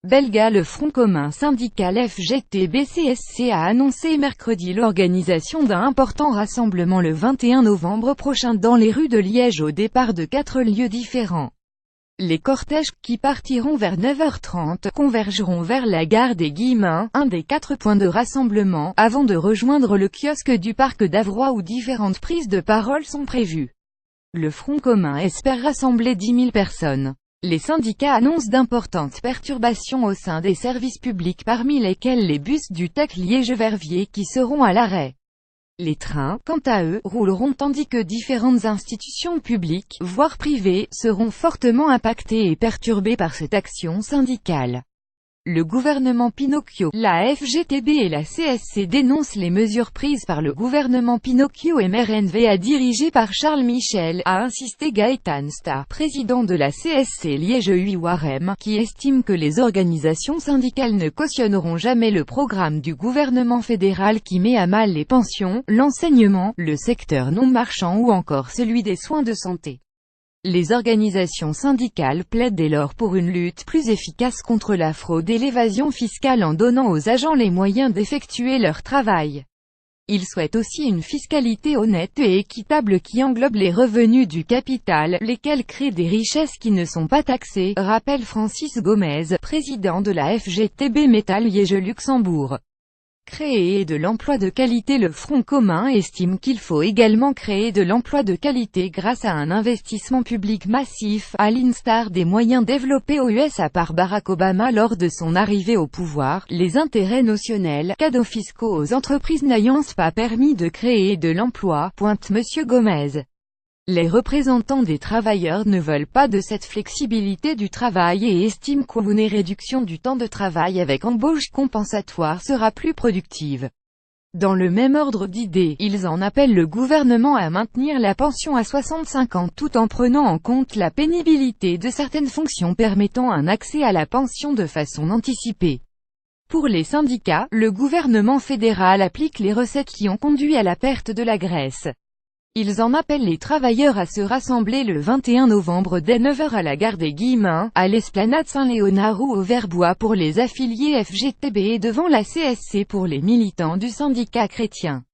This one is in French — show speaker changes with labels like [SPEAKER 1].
[SPEAKER 1] belga. Le Front commun syndical FGT-BCSC a annoncé mercredi l'organisation d'un important rassemblement le 21 novembre prochain dans les rues de Liège au départ de 4 lieux différents. Les cortèges, qui partiront vers 9h30, convergeront vers la gare des Guillemins, un des 4 points de rassemblement, avant de rejoindre le kiosque du parc d'Avroy où différentes prises de parole sont prévues. Le Front commun espère rassembler 10 000 personnes. Les syndicats annoncent d'importantes perturbations au sein des services publics parmi lesquels les bus du TEC Liège-Verviers qui seront à l'arrêt. Les trains, quant à eux, rouleront tandis que différentes institutions publiques, voire privées, seront fortement impactées et perturbées par cette action syndicale. Le gouvernement Pinocchio, la FGTB et la CSC dénoncent les mesures prises par le gouvernement Pinocchio MRNVA dirigé par Charles Michel, a insisté Gaëtan Sta, président de la CSC Liège-Ouarem, qui estime que les organisations syndicales ne cautionneront jamais le programme du gouvernement fédéral qui met à mal les pensions, l'enseignement, le secteur non marchand ou encore celui des soins de santé. Les organisations syndicales plaident dès lors pour une lutte plus efficace contre la fraude et l'évasion fiscale en donnant aux agents les moyens d'effectuer leur travail. Ils souhaitent aussi une fiscalité honnête et équitable qui englobe les revenus du capital, lesquels créent des richesses qui ne sont pas taxées, rappelle Francis Gomez, président de la FGTB Métal Liège-Luxembourg. Créer de l'emploi de qualité. Le Front commun estime qu'il faut également créer de l'emploi de qualité grâce à un investissement public massif, à l'instar des moyens développés aux USA par Barack Obama lors de son arrivée au pouvoir. Les intérêts notionnels, cadeaux fiscaux aux entreprises n'ayant pas permis de créer de l'emploi, pointe M. Gomez. Les représentants des travailleurs ne veulent pas de cette flexibilité du travail et estiment qu'une réduction du temps de travail avec embauche compensatoire sera plus productive. Dans le même ordre d'idées, ils en appellent le gouvernement à maintenir la pension à 65 ans tout en prenant en compte la pénibilité de certaines fonctions permettant un accès à la pension de façon anticipée. Pour les syndicats, le gouvernement fédéral applique les recettes qui ont conduit à la perte de la Grèce. Ils en appellent les travailleurs à se rassembler le 21 novembre dès 9h à la gare des Guillemins, à l'esplanade Saint-Léonard ou au Verbois pour les affiliés FGTB et devant la CSC pour les militants du syndicat chrétien.